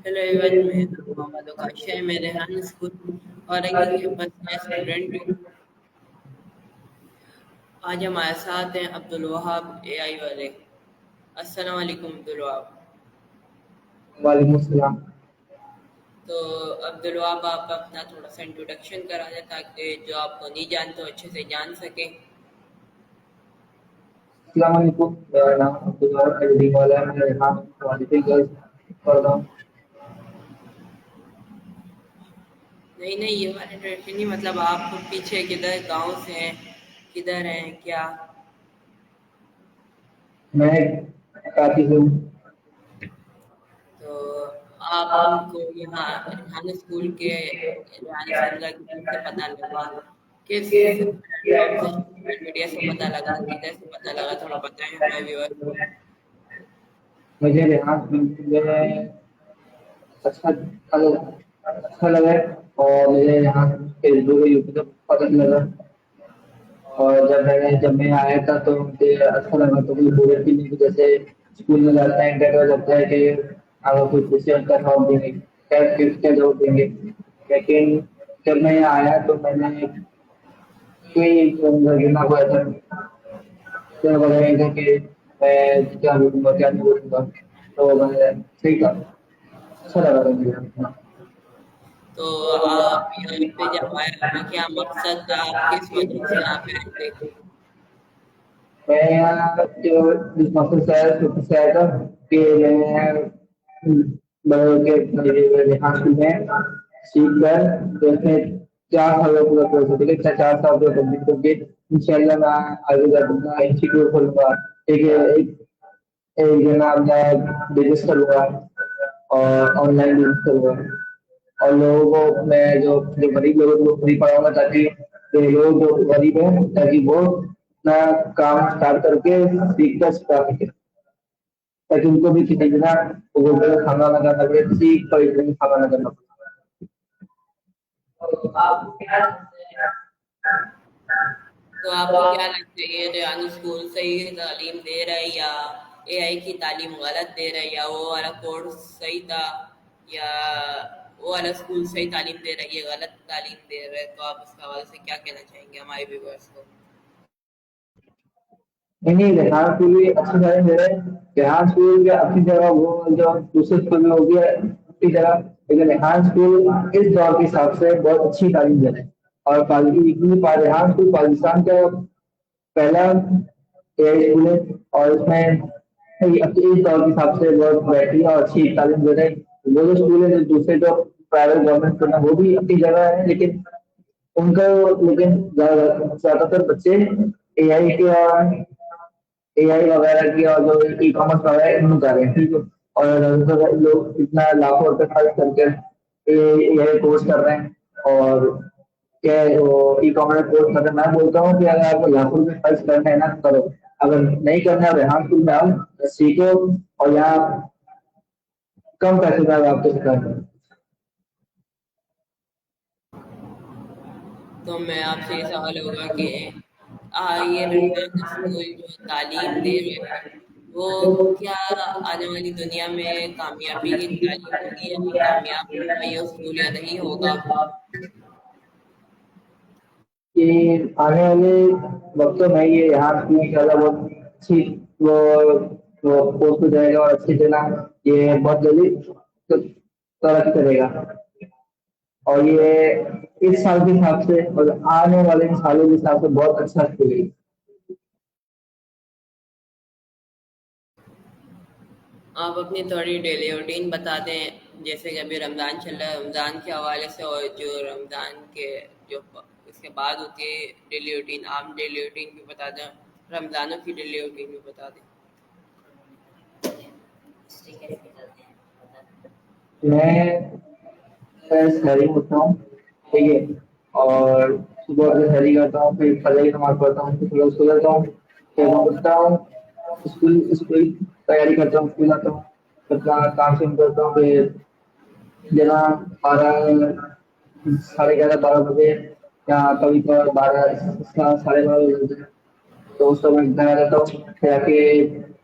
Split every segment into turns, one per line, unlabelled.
Hello everyone, मैं मोहम्मद ओकाश है। मैं रेहान स्कूल और एक कैंपस का स्टूडेंट हूँ। आज हमारे साथ हैं अब्दुल वहाब एआई वाले। अस्सलाम वालेकुम अब्दुल वहाब।
वालेकुम सलाम।
तो अब्दुल वहाब, आप अपना थोड़ा सा इंट्रोडक्शन करा दें ताकि जो आपको नहीं जानते हो अच्छे से जान सकें।
अस्सलाम वालेकुम। मेरा नाम अब्दुल अली वाला है। मैं यहाँ क्वालिटी गर्ल्स पढ़ रहा हूँ।
नहीं नहीं, ये वाला इंट्रोडक्शन नहीं, मतलब आप पीछे किधर गांव से हैं, किधर हैं क्या?
मैं काफी हूँ।
तो आप हमको यहाँ रेहान स्कूल के रेहान समझा से पता लगा, किस प्लेटफॉर्म से, सोशल मीडिया से पता लगा, किधर से पता लगा, थोड़ा बताएं हमारे व्यूअर्स को।
मुझे यहाँ में अच्छा अच्छा लगा और मुझे यहाँ फेसबुक यूट्यूब पर पता लगा। और जब मैं आया था तो मुझे अच्छा लगा, तो मुझे बोले कि नहीं, जैसे स्कूल में जाता है इंटरव्यू लगता है कि अगर कोई क्वेश्चन का जवाब देंगे, क्या जवाब देंगे। लेकिन जब मैं यहाँ आया तो मैंने कोई गिरना को ऐसा क्या बताया कि मैं क्या बोलूँगा क्या नहीं बोलूँगा। तो मैंने सही कहा, अच्छा लगा था मुझे।
तो आप यहाँ पे जब आए, आपका क्या मकसद था, आप किस वजह से यहाँ पे आए थे?
मैं यहाँ जो इस मौसम से आया था कि मैं बड़े होके मेरे यहाँ में सीख कर तो इसमें 4 साल का पूरा कोर्स होता है। 4 साल का कंप्लीट करके इंशाल्लाह मैं आगे जाकर इंस्टीट्यूट खोलूंगा। एक एक एक जनाब मैं बिजनेस करूंगा और ऑनलाइन बिजनेस करूंगा। और लोगों को मैं जो गरीब लोगों को फ्री पढ़ाऊंगा, ताकि जो लोग जो गरीब हैं ताकि वो अपना काम स्टार्ट करके सीख कर सिखा सके, ताकि उनको भी किसी बिना वो खाना ना करना पड़े, किसी परेशानी का खाना ना करना
तो आपको क्या लगता है, ये रेहान स्कूल सही तालीम दे रहा है या एआई की तालीम गलत दे रहा है, या वो वाला कोर्स सही था, या वो वाला स्कूल सही तालीम दे रहा है, ये गलत तालीम दे रहा है? तो आप इसके हवाले से क्या कहना चाहेंगे हमारे व्यूअर्स को?
पड़े। नहीं, रेहान स्कूल भी अच्छी जगह दे रहे हैं। रेहान स्कूल के अपनी जगह, वो जो दूसरे स्कूल में होगी अपनी जगह, लेकिन रेहान स्कूल इस दौर के हिसाब से बहुत अच्छी तालीम दे रहे हैं। और रेहान स्कूल पाकिस्तान का पहला एआई स्कूल है। और इसमें इस दौर के हिसाब से बहुत बेहतरीन और अच्छी तालीम दे रहे हैं। वो जो स्कूल है जो दूसरे जो प्राइवेट गवर्नमेंट स्कूल है वो भी अपनी जगह है, लेकिन उनका लेकिन ज्यादातर बच्चे एआई के और एआई वगैरह की और जो ई कॉमर्स वगैरह इनमें कर रहे हैं, ठीक है। और ज्यादातर लोग इतना लाखों रुपए खर्च करके एआई कोर्स कर रहे हैं। और क्या वो ई कॉमर्स कोर्स कर रहे हैं। मैं बोलता हूँ कि अगर आपको लाखों रुपए खर्च करना है ना तो करो, अगर नहीं करना है रेहान स्कूल में आओ, सीखो। और यहाँ कम पैसे में आपको सिखाते हैं।
तो मैं आपसे ये सवाल होगा कि ये रेहान स्कूल जो तालीम दे रहे हैं, वो क्या आने वाली दुनिया में कामयाबी की तालीम होगी, या कामयाब होगा ये स्कूल या नहीं होगा?
कि आने वाले वक्तों में ये यहाँ की इंशाल्लाह बहुत अच्छी वो पोस्ट हो जाएगा और अच्छी तरह ये बहुत जल्दी तरक्की करेगा। और ये इस साल के हिसाब से और आने वाले सालों के हिसाब से बहुत अच्छा खेलेगी।
आप अपनी थोड़ी डेली रूटीन बता दें, जैसे कि अभी रमज़ान चल रहा है, रमज़ान के हवाले से, और जो रमज़ान के जो उसके बाद होती है डेली रूटीन, आप डेली रूटीन भी बता दें, रमज़ानों की डेली रूटीन भी बता दें।
मैं शहरी होता हूँ, ठीक है। और सुबह से शहरी करता हूँ, फिर फजर की नमाज पढ़ता हूँ, फिर सुबह सो जाता हूँ, फिर मैं उठता हूँ, स्कूल स्कूल की तैयारी करता हूँ, स्कूल आता हूँ, फिर काम शुरू करता हूँ। फिर जना 12, 11:30 12 बजे, या कभी कभार 12, 12:30 बजे। तो उस समय घर आ जाता हूँ, फिर आके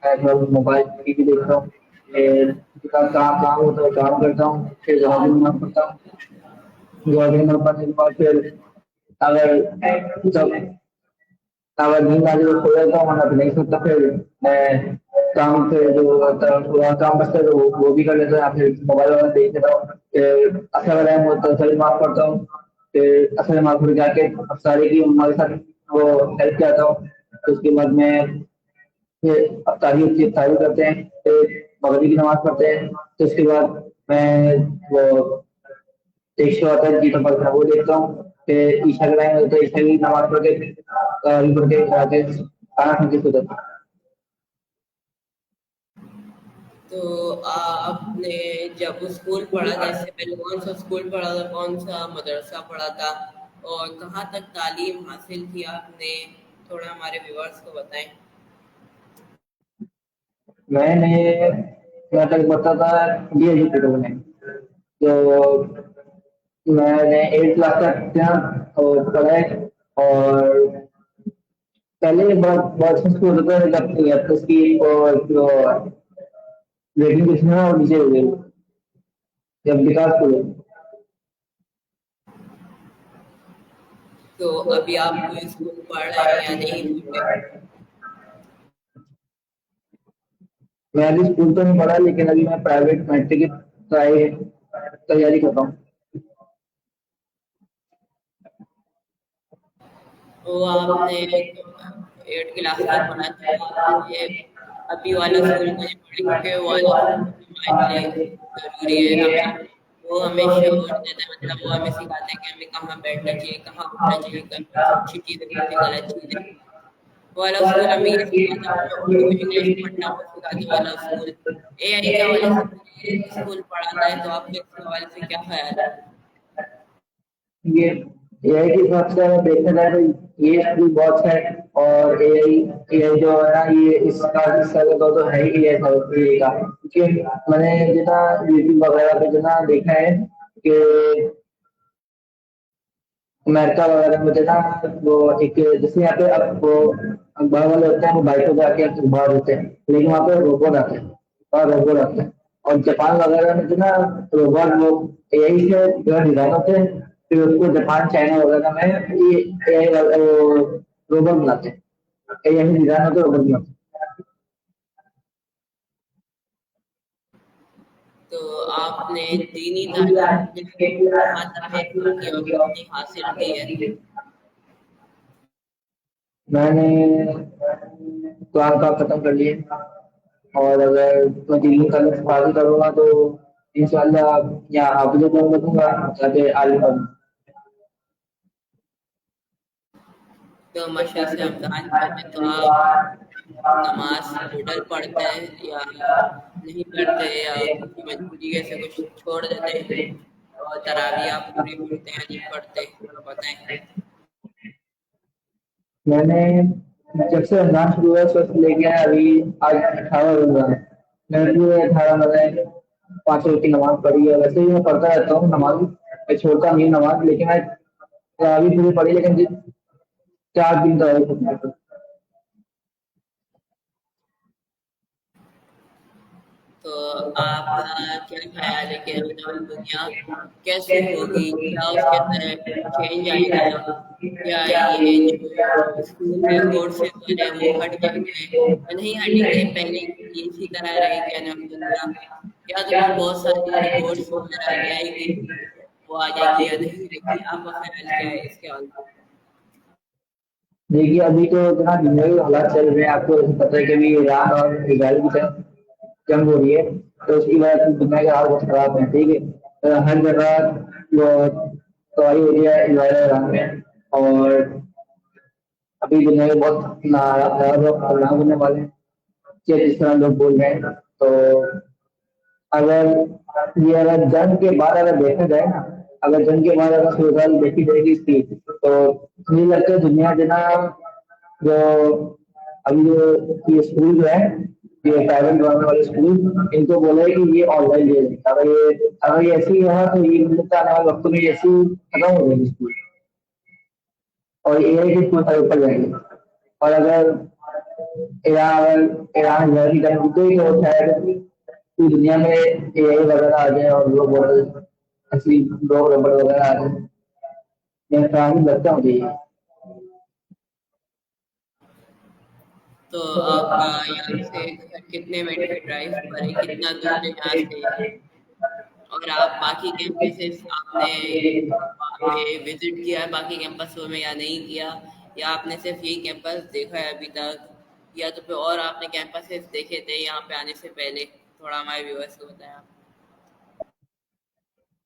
मैं थोड़ा मोबाइल टीवी देखता हूँ। پھر کام ہوتا ہے کام کرتا ہوں، پھر جہاں بھی نماز پڑھتا ہوں، دعا کے نماز پڑھنے کے بعد پھر اگر جب اگر نیند آ جائے تو سو جاتا ہوں، ورنہ تو نہیں سوتا، پھر میں کام سے جو ہوتا ہے تھوڑا کام بچتا ہے تو وہ بھی کر لیتا ہوں، یا پھر موبائل وغیرہ دیکھ لیتا ہوں، پھر اثر کا ٹائم ہوتا ہے اثر نماز پڑھتا ہوں، پھر اثر نماز پڑھ جا کے افطاری کی ہمارے ساتھ وہ ہیلپ کیا آتا ہوں، تو اس کے بعد میں پھر افطاری ہوتی ہے، افطاری کرتے ہیں، پھر مغرب کی نماز پڑھتے ہیں، تو اس کے بعد میں وہ ایک شو آتا ہے جی تو پڑھتا وہ دیکھتا ہوں، پھر عشاء کا ٹائم ہوتا ہے عشاء کی نماز پڑھ کے پڑھ کے کھا کے کھانا کھا کے سو جاتا ہوں۔
تو آپ نے جب اسکول پڑھا تھا، اس سے پہلے کون سا اسکول پڑھا تھا، کون سا مدرسہ پڑھا تھا، اور کہاں تک تعلیم حاصل کی آپ نے؟ تھوڑا ہمارے ویورس کو بتائیں۔
میں نے میں تک پڑھتا تھا ڈی ایجوکیٹر میں، جو میں نے 8 کلاس تک اور پڑھا ہے، اور پہلے بہت بہت اچھا اسکول ہوتا ہے جب اس کی اور جو ریٹنگ کچھ نا اور نیچے ہو گئی جب وکاس کو
تو ابھی آپ کوئی اسکول پڑھ رہے ہیں یا نہیں پڑھ رہے؟
میں ابھی اسکول تو نہیں پڑھا، لیکن ابھی میں پرائیویٹ میٹرک کی تیاری کر رہا ہوں۔
وہ آپ نے 8 کلاس تک پڑھا تو آپ نے ابھی والا اسکول میں نہیں پڑھی، کیونکہ وہ والا اسکول ہمارے لیے ضروری ہے، ہمیں وہ ہمیں شعور دیتا ہے، مطلب وہ ہمیں سکھاتے ہیں کہ ہمیں کہاں بیٹھنا چاہیے، کہاں اٹھنا چاہیے، کون سی اچھی چیز ہے، کون سی غلط چیز ہے۔ وہ والا اسکول ہمیں یہ سکھاتا ہے، ہمیں اردو انگلش پڑھنا وہ سکھاتا ہے والا اسکول۔ اے آئی کے حوالے سے مجھے اسکول پڑھاتا ہے، تو آپ کے اس کے حوالے سے کیا خیال ہے؟
یہ اے آئی کے حساب سے اگر دیکھا جائے تو یہ اسکول بہت اچھا ہے، اور اے آئی جو ہے نا یہ اس کا حصہ تو ہے ہی ہے اے آئی کا، کیونکہ میں نے جتنا یوٹیوب وغیرہ پہ جتنا دیکھا ہے کہ امریکہ وغیرہ میں جو نا وہ ایک جیسے یہاں پہ اب وہ اخبار والے ہوتے ہیں وہ بائکوں پہ آ کے اخبار ہوتے ہیں، لیکن وہاں پہ روبوٹ آتے ہیں، وہاں روبوٹ آتے ہیں، اور جاپان وغیرہ میں جو نا روبوٹ وہ اے آئی سے جو ڈیزائن ہوتے ہیں، پھر اس کو جاپان چائنا وغیرہ میں یہ اے آئی روبوٹ بناتے ہیں، اے آئی ڈیزائن ہوتے ہیں روبوٹ بناتے ہیں۔
تو آپ نے دینی تعلیم کہاں تک حاصل کی اور کتنی حاصل کی ہے؟
میں نے قرآن کا ختم کر لیے، اور اگر میں دینی تعلیم حاصل کروں گا تو انشاءاللہ یا حافظ قرآن بنوں گا یا پھر عالم بنوں گا۔
تو ماشاء سے امتحان میں تو آپ نماز ٹوٹل پڑھتے ہیں یا نہیں پڑھتے، یا کسی مجبوری سے کچھ چھوڑ دیتے ہیں، اور تراویح آپ پوری پڑھتے ہیں یا نہیں پڑھتے، تھوڑا بتائیں۔
میں نے جب سے رمضان شروع ہوا اس وقت لے کے ابھی آج 18 روزہ ہے، میں نے پورے 18 روزے 5 وقت کی نماز پڑھی ہے، ویسے ہی میں پڑھتا رہتا ہوں نماز، میں چھوڑتا نہیں ہوں نماز، لیکن میں ابھی پوری پڑھی، لیکن 4 دن کا ہے۔
تو آپ کا کیا خیال ہے کہ آنے والی دنیا کیسی ہوگی؟ کیا اس کے اندر چینج آئے گا؟ کیا یہ جو اسکول میں کورسز والے ہیں وہ ہٹ جائیں گے یا نہیں ہٹیں گے، پہلے کی اسی طرح رہے گی آنے والی دنیا، یا تو پھر بہت ساری کورس وغیرہ اے آئی کی وہ آ جائیں گی یا نہیں آئیں گی؟ آپ کا خیال کیا ہے اس کے حوالے سے؟
دیکھیے ابھی تو اتنا دنیاوی حالات چل رہے ہیں، آپ کو پتہ ہے کہ ابھی ایران اور اسرائیل کی جنگ ہو رہی ہے، تو اس کی وجہ سے دنیا کے حال بہت خراب ہیں، ٹھیک ہے، ہر جگہ وہ تباہی ہو رہی ہے اسرائیل اور ایران میں، اور ابھی دنیا کے بہت خطرناک ہونے والے ہیں، کہ جس طرح لوگ بول رہے ہیں، تو اگر اگر جنگ کے بعد اگر دیکھا جائے نا، اگر جنگ کے بعد اگر صورتحال دیکھی جائے گی اس کی، تو مجھے لگتا ہے دنیا جو نا جو ابھی جو یہ اسکول جو ہے یہ پرائیویٹ گورنمنٹ والے اسکول ان کو بولے کہ یہ آن لائن لے لیں، اگر یہ ایسے ہی رہا تو یہ ملک آنے والے وقت میں ایسے ہی ختم ہو جائے گی اسکول، اور اے آئی کے اسکول اوپر جائیں گے، اور اگر ایران کی جنگ ہوتی تو شاید पूरी दुनिया में एआई वगैरह आ जाए और लोग बहुत असली लोग रबड़ वगैरह आ जाए, मैं काफी लगता हूँ ये।
तो आपका यहाँ से घर कितने मिनट की ड्राइव पर है, कितना दूर है यहाँ से? और आप बाकी कैंपसेस आपने वहाँ पे विजिट किया है बाकी कैंपसों में या नहीं किया, या आपने सिर्फ यही कैंपस देखा है अभी तक, या तो फिर और आपने कैंपसेस देखे थे यहाँ पे आने से पहले? थोड़ा हमारे व्यूअर्स को बताएं आप।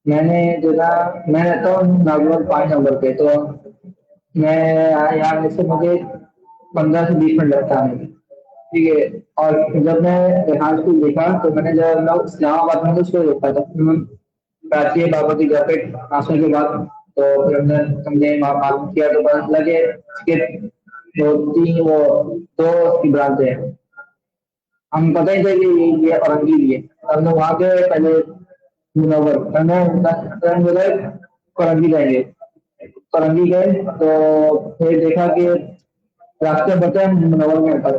मैंने देखा, मैं रहता हूँ लगभग 5 नंबर पे, तो मैं यहाँ में से मुझे 15 से 20 मिनट लगता है, ठीक है। और जब मैं यहाँ स्कूल देखा तो मैंने जब मैं इस्लामाबाद में तो उसको देखा था, प्राची बाबा की घर पे आंसू के बाद, तो फिर हमने मालूम किया तो पता चला कि इसके दो तीन वो दो की ब्रांच है। हम पता ही थे कि ये औरंगी भी है। हमने वहाँ के पहले मुनव्वर मैंने बोला औरंगी जाएंगे, औरंगी गए तो फिर देखा कि रास्ते बचे हैं मुनव्वर के ऊपर,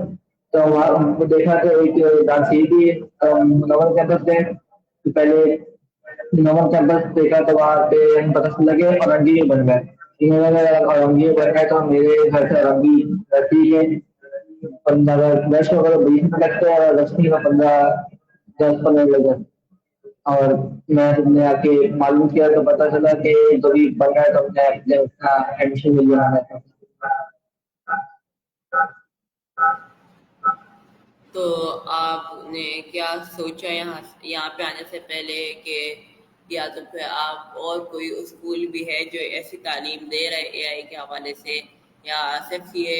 तो वहाँ हमको देखा तो एक डांस भी है, तो हम मुनव्वर कैंपस गए। तो पहले मुनव्वर कैंपस देखा तो वहाँ पे हम पता चला कि औरंगी बन गए। मेरे औरंगी बन गए तो मेरे घर से औरंगी ठीक है 15 दस वगैरह 20 मिनट लगते हैं, और दसवीं का 10 15 लग जाते। और मैं तुमने आके मालूम किया तो पता चला कि जो भी बन गया तो हमने अपने उसका एडमिशन मिल जाना था।
तो आपने क्या सोचा यहाँ यहाँ पे आने से पहले कि या तो फिर आप और कोई स्कूल भी है जो ऐसी तालीम दे रहा है एआई के हवाले से, या सिर्फ ये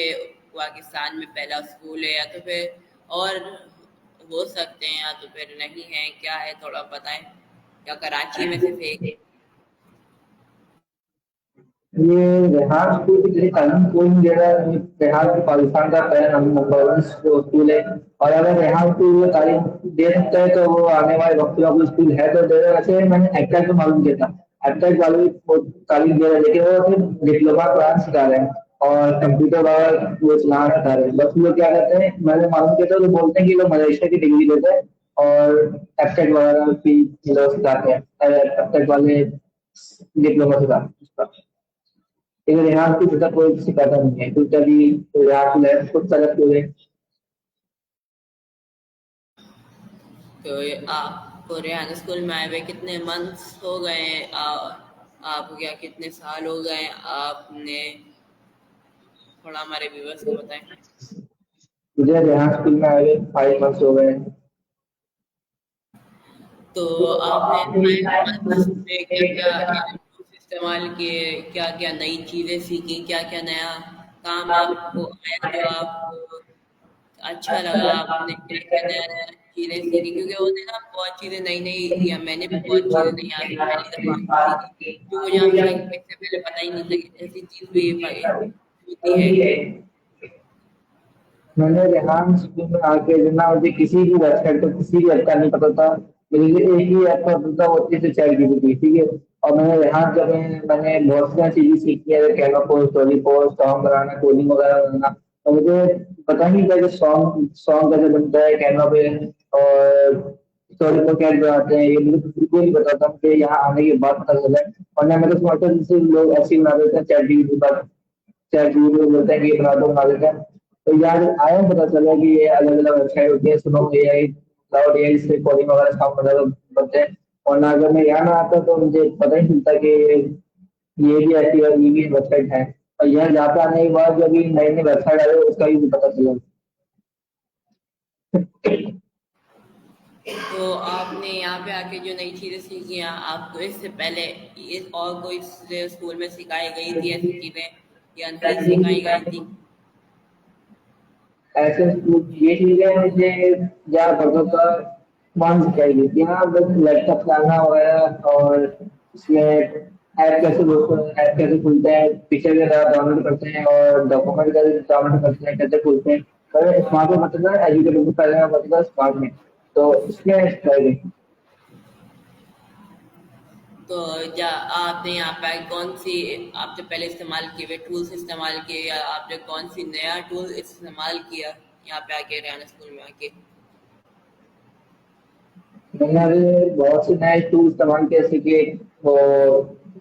पाकिस्तान में पहला स्कूल है, या तो फिर और हो सकते हैं या तो फिर नहीं है, क्या है थोड़ा बताएं, या कराची में सिर्फ एक है?
ये रेहान स्कूल की जैसे तालीम कोई नहीं दे रहा है, ये रेहान की पाकिस्तान का पहला नंबर 1 स्कूल है। और अगर रेहान स्कूल में तालीम दे सकता है तो वो आने वाले वक्त में कोई स्कूल है तो दे रहा है। वैसे मैंने एप्टेक में मालूम किया था, एप्टेक वाले भी बहुत तालीम दे रहे हैं, लेकिन वो सिर्फ डिप्लोमा क्लास सिखा रहे हैं और कंप्यूटर वाला वो चलाना सिखा रहे हैं। बस लोग क्या करते हैं, मैंने मालूम किया था, वो बोलते हैं कि लोग मलेशिया की डिग्री देते हैं और एप्टेक वगैरह की लोग सिखाते हैं, एप्टेक वाले डिप्लोमा सिखाते हैं। लेकिन यहाँ की जगह कोई शिकायत नहीं है, क्योंकि अभी यहाँ की लैब खुद सेलेक्ट हुए।
तो आपको रेहान स्कूल में आए हुए कितने मंथ्स हो गए हैं? आपको क्या कितने साल हो गए हैं? आपने थोड़ा हमारे व्यूअर्स को बताएं।
मुझे यहाँ स्कूल में आए 5 मंथ्स हो गए हैं।
तो आपने 5 मंथ्स में क्या क्या टूल्स इस्तेमाल किए, क्या क्या नई चीज़ें सीखी, क्या क्या नया काम आपको आया जो आपको अच्छा लगा, आपने क्या क्या नया नया चीज़ें सीखी? क्योंकि होते ना बहुत चीज़ें नई नई, या मैंने भी बहुत चीज़ें नई आज पहली दफ़ा सीखी जो मुझे आज तक इससे पहले पता ही नहीं था, ऐसी चीज़ भी होती है।
मैंने रेहान स्कूल में आके जितना मुझे किसी भी वेबसाइट पर किसी भी ऐप का नहीं पता था, मुझे एक ही ऐप का पता था, वो थी चैट जीपीटी, ठीक है। और मैंने रेहान जब मैंने बहुत सारी चीजें सीखी है, Canva post, story post, song बनाना, कोडिंग वगैरह बनाना। तो मुझे पता नहीं था कि सॉन्ग सॉन्ग कैसे बनता है कैनवा पे, और स्टोरी को कैसे बनाते हैं, ये मुझे बिल्कुल नहीं पता था। मुझे यहाँ आने के बाद पता चला। और मैं तो समझता जैसे लोग ऐसे ही बना देते हैं चैट जीपीटी पर, चैट जीपीटी को बोलते हैं कि ये बना दो, बना देते हैं। तो यार आया पता चला कि ये अलग अलग वेबसाइट होती है, सुनो एआई क्लाउड एआई से कोडिंग वगैरह काम मतलब बनते हैं। और ना अगर मैं यहाँ ना आता तो मुझे पता ही नहीं चलता कि ये भी ऐसी है, ये भी वेबसाइट है। और यहाँ जहाँ पे आने के बाद जब भी नई नई वेबसाइट आ रही है उसका भी मुझे पता चला।
तो आपने यहाँ पे आके जो नई चीज़ें सीखी हैं, आपको इससे पहले इस और कोई स्कूल में सिखाई गई थी ऐसी चीज़ें, या नहीं सिखाई गई थी?
ऐसे ये चीजें मुझे ज्यादा पता था मान सिखाई गई थी। हाँ बस लैपटॉप चलाना वगैरह, और इसमें ऐप कैसे खुलते हैं, पिक्चर कैसे डाउनलोड करते हैं, और डॉक्यूमेंट कैसे डाउनलोड करते हैं, कैसे खुलते हैं। पहले स्मार्ट में मतलब एजुकेटर को पहले मैं मतलब स्मार्ट में, तो इसमें सिखाई गई।
तो क्या आपने यहाँ पे कौन सी आपने पहले इस्तेमाल किए हुए टूल्स इस्तेमाल किए, या आपने कौन सी नया टूल इस्तेमाल किया यहाँ पे आके रेहान स्कूल में आके?
मैंने अभी बहुत से नए टूल इस्तेमाल किए, जैसे कि वो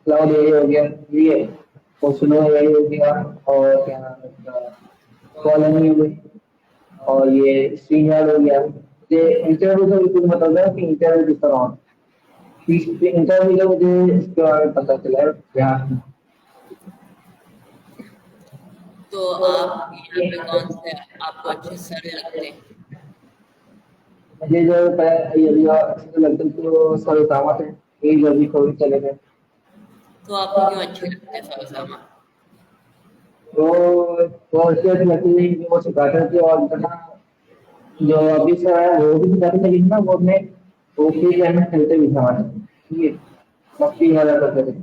क्लाउड एआई हो गया, ये वो सुनो एआई हो गया, और क्या नाम है इसका, कॉलोनी हो गई, और ये स्ट्रीम यार्ड हो गया। ये इंटरव्यू का बिल्कुल मतलब कि इंटरव्यू किस तरह होना है। इंटरव्यू का मुझे इसके बारे में पता चला है यहाँ।
तो आप यहाँ पे कौन से आपको अच्छे सर लगते हैं?
मुझे जो ये जो अच्छे से लगते थे वो सर उसामा थे, ये जो भी कोविड चले गए।
तो आपको क्यों अच्छे लगते हैं सर उसामा?
वो वो इसलिए अच्छे लगते थे कि वो सिखाते थे, और इतना जो अभी सर है वो भी सिखाते थे, लेकिन ना वो अपने वो फ्री टाइम में खेलते भी थे हमारे साथ, ठीक है, मस्ती वाला करते थे।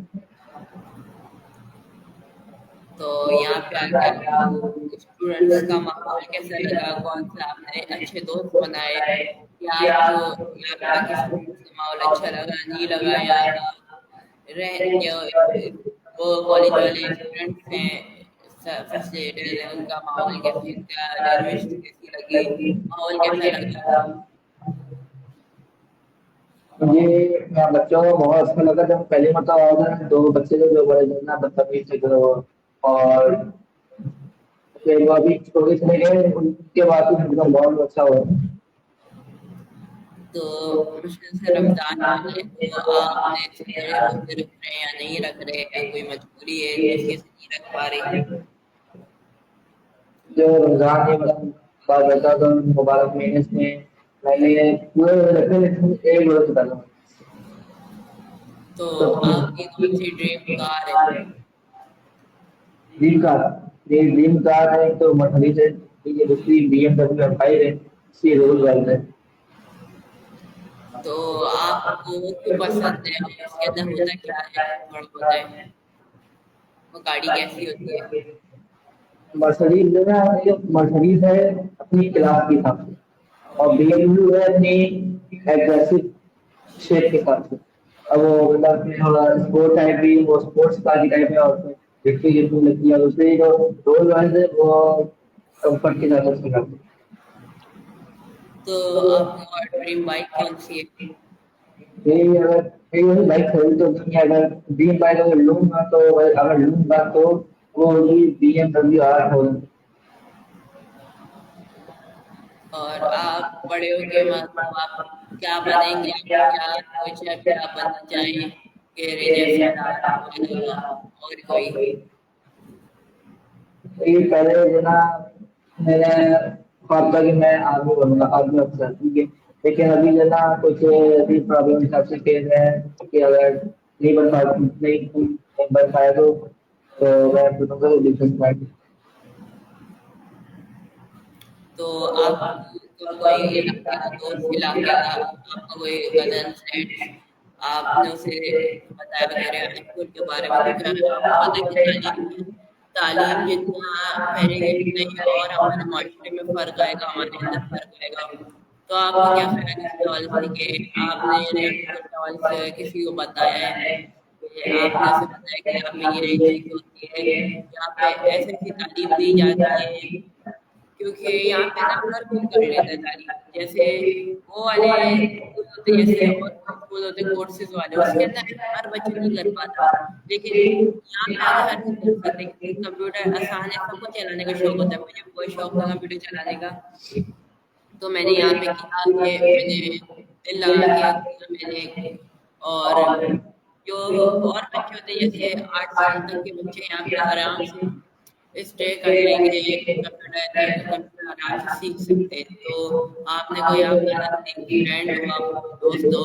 तो यहाँ पे आके आपको स्टूडेंट्स का माहौल कैसा लगा? कौन सा आपने अच्छे दोस्त बनाए? या आपको यहाँ पे आके स्टूडेंट्स का माहौल अच्छा लगा, नहीं लगा? या या वो कॉलेज वाले स्टूडेंट्स हैं, फैसिलिटेटर हैं, उनका माहौल कैसे था? रिजर्वेशन कैसी लगी? माहौल कैसा लगा?
मुझे यहाँ बच्चों का बहुत अच्छा लगा। जब पहले मतलब आया था, दो बच्चे थे जो बड़े जो ना बदतमीज थे जो, और फिर वो अभी छोटे चले गए, उनके बाद भी उनका बहुत अच्छा हुआ।
तो मुश्किल से रमजान आ रही है, तो आपने सारे रोजे रख रहे हैं या नहीं रख रहे, या कोई मजबूरी है जिसकी वजह से नहीं रख पा रहे?
जो रमजान है मतलब बात बता दो, मुबारक महीने में मैंने पूरे रखे, लेकिन एक रोज डाला।
तो
तो
आपकी कौन सी ड्रीम कार है?
ड्रीम कार, ये ड्रीम कार है तो मर्सिडीज है, ये दूसरी BMW M5 है, इसकी रोज रॉयस है।
तो आपको वो क्यों पसंद है, और उसके अंदर होता क्या है, थोड़ा बताएं, वो गाड़ी कैसी होती है?
मर्सिडीज जो है ये मर्सिडीज है अपनी क्लास के हिसाब से, और BMW है अपनी एग्रेसिव शेप के हिसाब से। अब वो मतलब कि थोड़ा स्पोर्ट टाइप भी, वो स्पोर्ट्स कार की टाइप है, और जितनी जितनी लगती है दूसरी जो रोल रॉयस है वो कंफर्ट के हिसाब से करते
तो आपकी ड्रीम बाइक कौन सी है?
हैं। ये अगर ये वही बाइक खरीद तो नहीं है, अगर ड्रीम बाइक अगर लूंगा तो अगर लूंगा तो वो होगी BMW R4।
और आप बड़े होके मतलब आप क्या बनेंगे? क्या सोच है, क्या बनना चाहें? कि रेंजर सरदार या और कोई?
ये पहले जो ना मैंने ख्वाब था कि मैं आर्मी बनूंगा, आर्मी अफसर, ठीक है। लेकिन अभी जो ना कुछ अभी प्रॉब्लम हिसाब से केस है कि अगर नहीं बन पाया तो मैं बनूंगा डिफेंस पार्टी।
तो आपको कोई इलाके का दोस्त, इलाके का आपका कोई कजन फ्रेंड, आपने उसे बताया वगैरह स्कूल के बारे में? क्योंकि आपको पता है कि तालीम जितना फैलेगी उतना ही और हमारे माशरे में फर्क आएगा, हमारे अंदर फर्क आएगा। तो आपका क्या ख्याल है इसके हवाले से, कि आपने स्कूल के हवाले से किसी को बताया है? कि आपने उसे बताया कि यहाँ पे ये चीज़ होती है, यहाँ पे ऐसी ऐसी तालीम दी जाती है? क्योंकि यहाँ पे ना हर कोई कर लेता है तारीफ। जैसे वो वाले स्कूल होते, जैसे और स्कूल होते कोर्सेज वाले, उसके अंदर हर बच्चा नहीं कर पाता। लेकिन यहाँ पे आके हर कोई कर सकता है, क्योंकि कंप्यूटर आसान है, सबको चलाने का शौक होता है। मुझे कोई शौक था कंप्यूटर चलाने का, तो मैंने यहाँ पे किया कि मैंने दिल लगा के किया मैंने। और जो और बच्चे होते हैं, जैसे 8 साल तक के बच्चे यहाँ पे आराम से स्टे कर लेंगे, कंप्यूटर आराम से सीख सकते हैं। तो आपने कोई आपका नज़दीकी फ्रेंड हो, आपका दोस्त हो,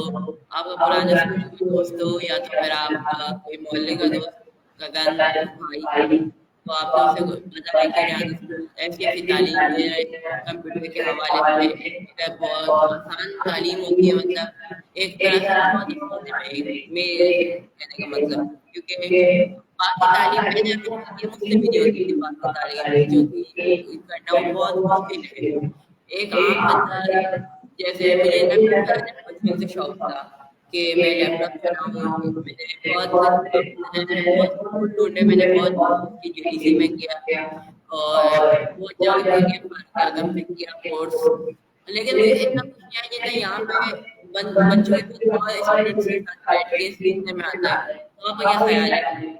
आपका पुराने स्कूल का दोस्त हो, या तो फिर आपका कोई मोहल्ले का दोस्त, कज़न, भाई, तो आपने उसे बताया कि रियान स्कूल ऐसी ऐसी तालीम दे रहे हैं कंप्यूटर के हवाले से, बहुत आसान तालीम होती है, मतलब एक तरह से बहुत आसान है मेरे कहने का मतलब। क्योंकि बाकी तालीम मैंने अभी तक ये मुझसे भी नहीं होती थी, बाकी तालीम जो कि करना वो बहुत मुश्किल है। एक आम बंदा, जैसे मुझे लैपटॉप चलाने का बचपन से शौक था कि मैं लैपटॉप चलाऊँ, मैंने बहुत स्कूल ढूंढे, मैंने बहुत की JDC में किया, और बहुत जगह पे गया, फारूक आजम में किया कोर्स, लेकिन मुझे इतना कुछ नहीं आया जितना यहाँ पे بچوں کے خود اور اسٹوڈینٹس کے ساتھ بیٹھ کے سیکھنے میں آتا ہے. تو آپ کا کیا خیال ہے؟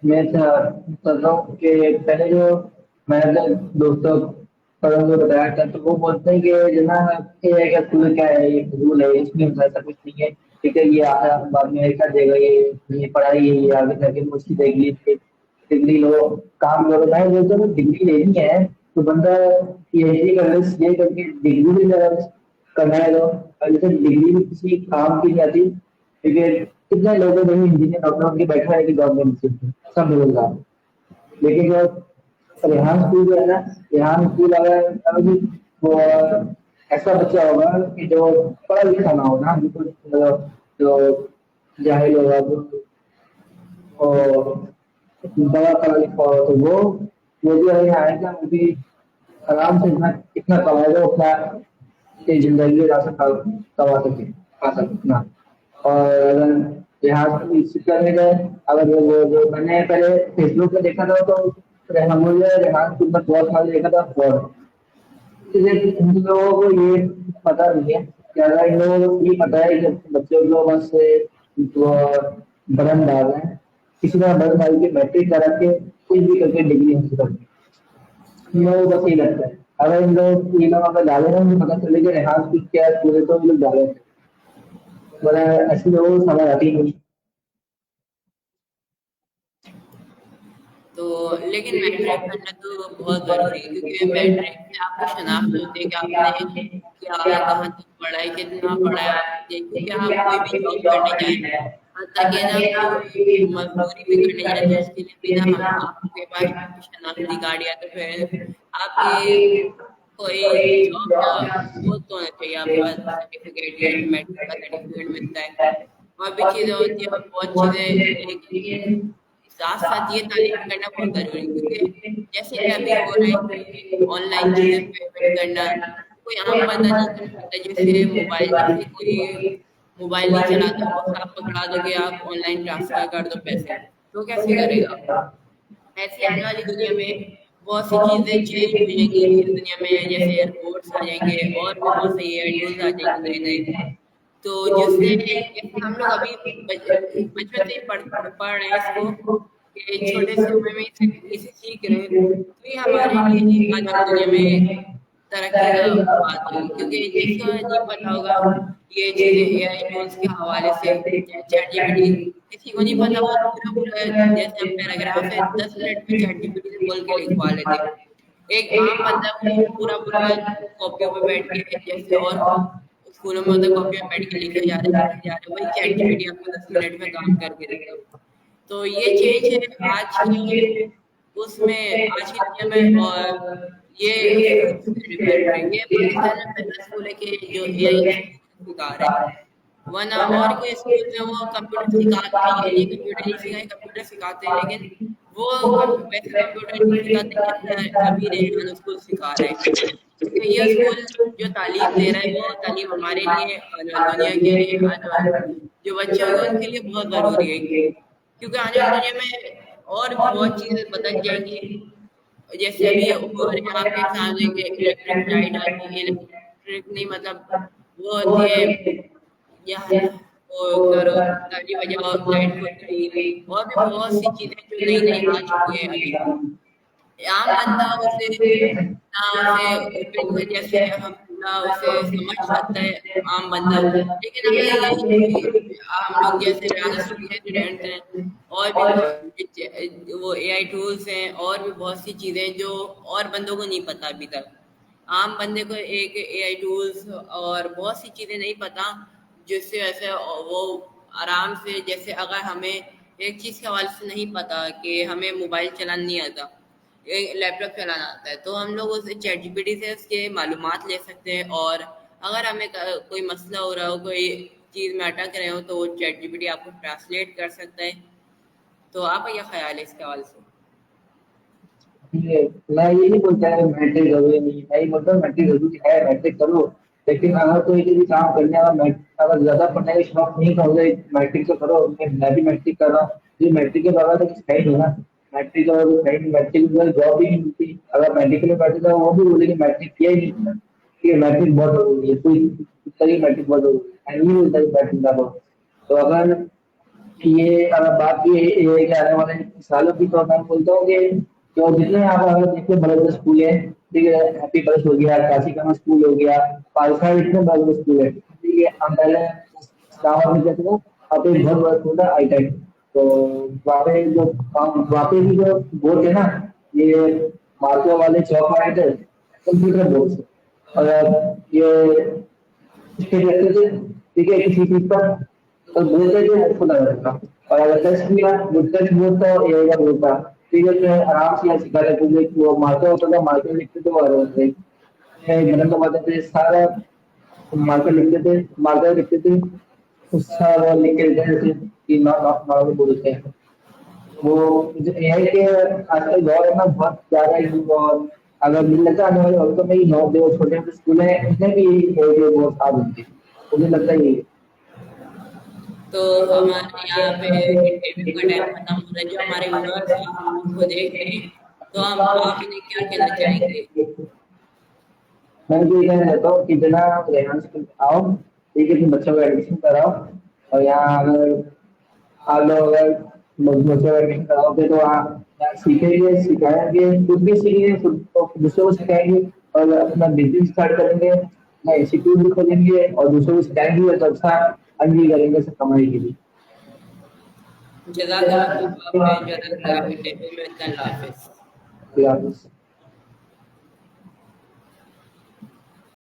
میں کرتا ہوں کہ پہلے جو میں اپنے دوستوں پڑھوں کو بتایا تھا تو وہ بولتے ہیں کہ جو نا یہ ہے کہ اسکول کیا ہے یہ فضول ہے اس میں ایسا کچھ نہیں ہے. ٹھیک ہے یہ آخر بعد میں کر دے گا یہ پڑھائی ہے یہ آگے جا کے مجھ کی ڈگری ڈگری لو کام کرو. میں بولتا ہوں ڈگری لینی ہے تو بندہ پی ایچ ڈی کر لے یہ کر کے ڈگری بھی کرنا ہے. تو جیسے ڈگری بھی کسی کام کی نہیں آتی کیونکہ کتنے لوگوں نے انجینئر ڈاکٹر کے بیٹھا ہے کہ گورنمنٹ سب بےروزگار. لیکن جو ریحان اسکول جو ہے نا ریحان اسکول اگر ابھی وہ ایسا بچہ ہوگا کہ جو پڑھا لکھا نہ ہوگا بالکل جو جاہل ہوگا اور بڑا پڑھا لکھا ہوگا تو وہ بھی ابھی آئے گا وہ بھی آرام سے اتنا کمائے گا اتنا کہ زندگی راستہ کما سکے کھا سکنا. اور اگر یہاں کرنے گئے اگر وہ میں نے پہلے فیس بک پہ دیکھا تھا تو ریحان اسکول پر بہت سارے دیکھا تھا فراڈ. ان لوگوں کو یہ پتا نہیں ہے کہ اگر ان لوگوں کو یہ پتا ہے کہ بچوں کو بس برن ڈال رہے ہیں کسی طرح برن ڈال کے میٹرک کرا کے کچھ بھی کر کے ڈگری حاصل کرتے ہیں. ان لوگوں کو بس یہ لگتا ہے اگر ان لوگ یہ لوگ اگر ڈالے نا مجھے پتا چلے کہ ریحان اسکول کیا ہے پورے تو لوگ ڈالے بڑا ایسے لوگوں کو سمجھ آتی نہیں.
تو لیکن میٹرک کرنا تو بہت ضروری ہے کیونکہ میٹرک سے آپ کو شناخت ہوتی ہے کہ آپ نے کیا کہاں تک پڑھا ہے کتنا پڑھا ہے کیونکہ آپ کوئی بھی جاب کرنے جائیں حتیٰ کہ نا کوئی مزدوری بھی کرنے جائیں تو اس کے لیے بھی نا آپ کے پاس شناختی کارڈ یا تو پھر آپ کے کوئی جاب یا وہ تو ہونا چاہیے آپ کے پاس سرٹیفکیٹ جیسے میٹرک کا سرٹیفکیٹ ملتا ہے. اور بھی چیزیں ہوتی ہیں اور بہت چیزیں لیکن ساتھ ساتھ یہ تعلیم کرنا بہت ضروری ہے کیونکہ جیسے کہ ابھی ہو رہا ہے کہ آن لائن چیزیں پیمنٹ کرنا کوئی عام بندہ نہیں کر سکتا. جیسے موبائل سے کوئی موبائل نہیں چلاتا وہ آپ پکڑا دو کہ آپ آن لائن ٹرانسفر کر دو پیسے تو کیسے کرے گا. ایسے آنے والی دنیا میں بہت سی چیزیں چینج ہو جائیں گی اس دنیا میں جیسے ایئرپورٹس آ جائیں گے اور بھی بہت سے اے آئی ٹولز آ جائیں گے نئے نئے. تو جس سے جیسے ہم لوگ ابھی بچپن سے ہی پڑھ رہے ہیں اس کو کہ چھوٹے سے عمر میں اسے سیکھ رہے ہیں تو یہ ہمارے لیے آنے والی دنیا میں ترقی کا بات ہوگی کیونکہ جس کو نہیں پتا ہوگا یہ چیزیں اے آئی ٹولس کے حوالے سے چیٹ جی پی ٹی کسی کو نہیں پتا وہ پورا پورا جیسے ہم پیراگراف ہے 10 منٹ میں چیٹ جی پی ٹی سے بول کے لکھوا لیتے. ایک عام بندہ کو پورا پورا کاپیوں پہ بیٹھ کے جیسے اور اسکولوں میں ہوتا کاپی میں بیٹھ کے لکھے جا رہے وہی چیٹ جی پی ٹی آپ کو 10 منٹ میں کام کر کے دے گا. تو یہ چینج ہے آج کے اس میں آج کی دنیا میں. اور یہ اسکول سے ڈیپینڈ ہے یہ پاکستان میں پہلا اسکول ہے کہ جو اے آئی سکھا رہا ہے ورنہ اور کوئی اسکول میں وہ کمپیوٹر سکھاتے ہیں یہ نہیں کمپیوٹر نہیں سکھائے کمپیوٹر سکھاتے ہیں لیکن وہ ویسے کمپیوٹر نہیں سکھاتے جیسا ابھی ریحان اسکول سکھا رہا ہے کیونکہ یہ اسکول جو تعلیم دے رہا ہے وہ تعلیم ہمارے لیے دنیا کے لیے آنے والے جو بچے ہوں گے ان کے لیے بہت ضروری ہے کیونکہ آنے والی دنیا میں اور بھی بہت چیزیں بدل جائیں گی. جیسے ابھی آپ کے سامنے الیکٹرک لائٹ آتی ہے الیکٹرک نہیں مطلب وہ ہوتی ہے یہاں وہ کرو تالی بجاؤ لائٹ کو گئی اور بھی بہت سی چیزیں جو نئی نئی آ چکی ہے ابھی. عام بندہ اسے نہ اسے جیسے ہم نہ اسے سمجھ سکتا ہے عام بندہ لیکن اگر یہ ہم لوگ جیسے ریحان اسکول کے اسٹوڈینٹ ہیں اور بھی وہ اے آئی ٹولس ہیں اور بھی بہت سی چیزیں جو اور بندوں کو نہیں پتا ابھی تک. عام بندے کو ایک اے آئی ٹولس اور بہت سی چیزیں نہیں پتا جس سے ویسے وہ آرام سے جیسے اگر ہمیں ایک چیز کے حوالے سے نہیں پتا کہ ہمیں موبائل چلانا نہیں آتا لیپ ٹاپ چلانا آتا ہے تو ہم لوگ اسے چیٹ جی پی ٹی سے اس کے معلومات لے سکتے ہیں. اور اگر ہمیں کوئی مسئلہ ہو رہا ہو کوئی چیز میں اٹک رہے ہو تو وہ چیٹ جی پی ٹی آپ کو ٹرانسلیٹ کر سکتا ہے. تو آپ کا کیا خیال ہے اس کے حوالے سے؟
میں یہ نہیں بولتا ہے میٹرک ضروری نہیں میں یہ بولتا ہوں میٹرک ضروری ہے میٹرک کرو لیکن اگر کوئی بھی کام کرنے اگر زیادہ پڑھنے کا شوق نہیں تو میٹرک تو کرو. میں بھی میٹرک کر رہا ہوں جو میٹرک کے بغیر تو کچھ ہے نہیں نا. میٹرک میٹرک جاب بھی نہیں ملتی اگر میڈیکل میں بیٹھے تو وہ بھی بولے کہ میٹرک کیا ہی نہیں कि मैट्रिक बहुत ज़रूरी है, कोई तभी मैट्रिक बहुत ज़रूरी है, एंड ही विल मैट्रिक का बहुत। तो अगर बात ये है कि आने वाले सालों की, तो मैं बोलता हूँ कि जो जितने आप अगर देखिए बड़े बड़े स्कूल है, ठीक है, हैप्पी बर्ड्स हो गया, काशी का स्कूल हो गया, पालसा इतने बड़े बड़े स्कूल है, ठीक है, हम पहले इस्लामाबाद में जाते थे, वहाँ पे एक बहुत बड़ा स्कूल था आई टेक। तो वहाँ पे भी जो बोर्ड है ना, ये मार्को वाले चौक वाले थे, कंप्यूटर बोर्ड से, और ये स्टेज रखते थे, ठीक है, किसी चीज पर, तो बोलते थे हेल्पफुल लग रहा था। और अगर टेस्ट किया, वो टेस्ट बोलता ए का बोलता, ठीक है, तो आराम से यहाँ सिखा देते थे कि वो मार्कर होता था, मार्कर लिखते थे, और गलत दबाते थे सारा, मार्कर लिखते थे, मार्कर लिखते थे, उस सारा लिख के देते थे कि नॉट बोलते हैं। वो जो एआई के आजकल दौर है ना, बहुत ज्यादा ही, और अगर मिल लेता है आने वाले वक्तों में ही, जो छोटे छोटे स्कूल है इनमें भी एआई के बहुत साथ होंगे, मुझे लगता है ये।
तो हमारे यहाँ पे इंटरव्यू का टाइम खत्म हो रहा है, जो हमारे व्यूअर्स हैं हम उनको देख रहे हैं, तो हम आप इन्हें क्या कहना चाहेंगे?
मैं तो ये कहना चाहता हूँ कि जना रेहान स्कूल आओ, ठीक है, तुम बच्चों का एडमिशन कराओ, और यहाँ अगर आप लोग अगर बच्चों का एडमिशन कराओगे तो आप यहाँ सीखेंगे, सिखाएंगे, खुद भी सीखेंगे, खुद को दूसरों को सिखाएंगे, और अपना बिजनेस स्टार्ट करेंगे, अपना इंस्टीट्यूट भी खोलेंगे, और दूसरों को सिखाएंगे, तो अच्छा अर्न भी करेंगे सब कमाई के लिए।
जज़ाकल्लाह खूब, आपने जो है इंटरव्यू में, अल्लाह हाफिज़।
अल्लाह हाफ़िज़।